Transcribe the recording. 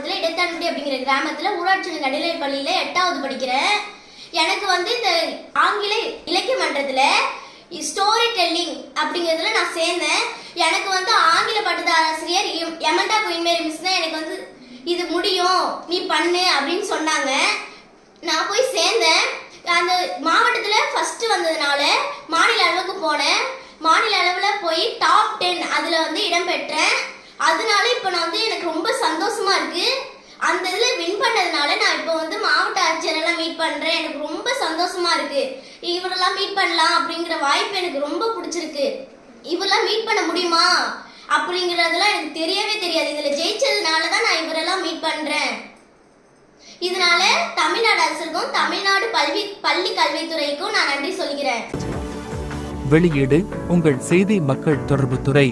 மாவட்டத்தில் இடத்தான்குடி அப்படிங்கிற கிராமத்தில் ஊராட்சி நடுநிலைப் பள்ளியில் 8வது படிக்கிறேன். எனக்கு இந்த ஆங்கில இலக்கிய மன்றத்தில் ஸ்டோரி டெல்லிங் அப்படிங்கிறதுல நான் சேர்ந்தேன். எனக்கு ஆங்கில பட்டதாசிரியர் யமண்டா குயின்மேரி மிஸ் தான் எனக்கு இது முடியும் நீ பண்ணு அப்படின்னு சொன்னாங்க. நான் போய் சேர்ந்தேன். அந்த மாவட்டத்தில் ஃபஸ்ட்டு வந்ததுனால மாநில அளவுக்கு போனேன். மாநில அளவில் போய் டாப் 10 அதில் இடம் பெற்றேன். அதனால இப்போ நான் எனக்கு ரொம்ப சந்தோஷமா இருக்கு. அந்த இதில் வின் பண்ணதுனால நான் இப்போ மாவட்ட ஆட்சியரெல்லாம் மீட் பண்ணுறேன். எனக்கு ரொம்ப சந்தோஷமா இருக்கு. இவரெல்லாம் மீட் பண்ணலாம் அப்படிங்கிற வாய்ப்பு எனக்கு ரொம்ப பிடிச்சிருக்கு. இவரெல்லாம் மீட் பண்ண முடியுமா அப்படிங்கிறதெல்லாம் எனக்கு தெரியவே தெரியாது. இதில் ஜெயிச்சதுனால தான் நான் இவரெல்லாம் மீட் பண்ணுறேன். இதனால தமிழ்நாடு அரசுக்கும் தமிழ்நாடு பள்ளி கல்வித்துறைக்கும் நான் நன்றி சொல்கிறேன். வெளியீடு உங்கள் செய்தி மக்கள் தொடர்புத்துறை.